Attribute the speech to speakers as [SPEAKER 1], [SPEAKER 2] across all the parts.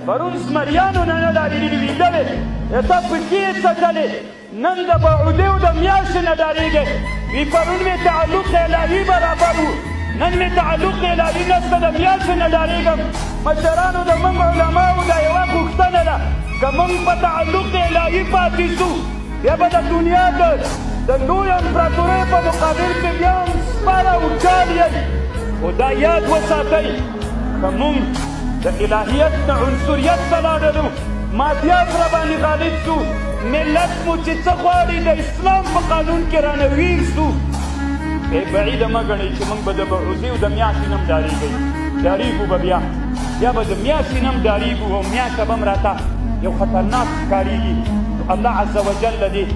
[SPEAKER 1] پرون زمریانو نه ډارېدلي وي ډلې ته پکې یې څټلې نن د بعودې او د میاشتې نه ډارېږې وي پرون مې تعلق الهي برابر و نن مې تعلق الهي نشته د میاشتې نه ډارېږم مشرانو د موږ علماو دا یوه غوښتنه ده که موږ په تعلق الهي پاتې شو بیا به د دنیا د لوی امپراتورۍ په مقابل کې بیا هم سپر او جال یئ خو دا یاد وساتئ که موږ د الهیت نه عنصریت ته لاړلو مادیات راباندې غالب شو ملت مو چې څه غواړي د اسلام په قانون کې رانه ویر شو بعیده مه ګڼئ چې موږ به د بعوزې او د میاشتې نه هم ډارېږئ ډارېږو به بیا به د میاشتې نه هم ډارېږو او میاشته به هم راته یو خطرناک ښکارېږي الله عز وجل دې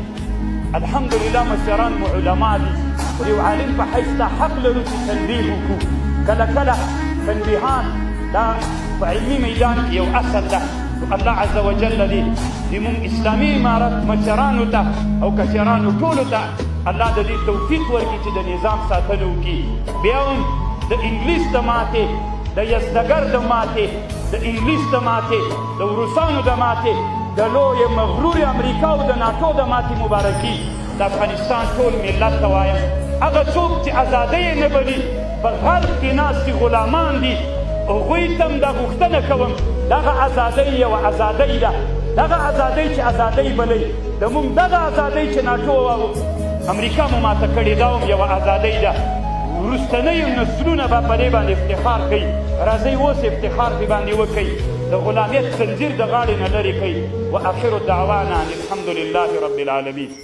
[SPEAKER 1] الحمدلله مشران مو علما دي خو یو عالم په حیث دا حق لرو چې تنبیه وکړو کله کله تنبیهان دا په علمي میدان کې یو اصل ده الله عز وجل دې زموږ اسلامي امارت مشرانو ته او کشرانو ټولو ته الله د دې توفیق ورکړي چې د نظام ساتنه وکړي بیا هم د انګلیس د ماتې د یزدګر د ماتې د انګلیس د ماتې د روسانو د ماتې د لوی مغرور امریکا او د ناټو د ماتې مبارکي د افغانستان ټول ملت ته وایم هغه څوک چې ازادۍ یې نه بلي په غرب کې ناستې غلامان دي هغوی ته هم دا غوښتنه کوم دغه ازادۍ یوه ازادۍ ده دغه ازادۍ چې ازادۍ بلئ زموږ دغه ازادۍ چې ناټو او امریکا مو ماته کړې دا هم یوه ازادۍ ده وروستنیو نسلونه به په دې باندې افتخار کوي راځئ اوس افتخار دې باندې وکئ د غلامیت زنځیر د غاړې نه لرې کوي واخر دعوانا ان الحمد لله رب العالمین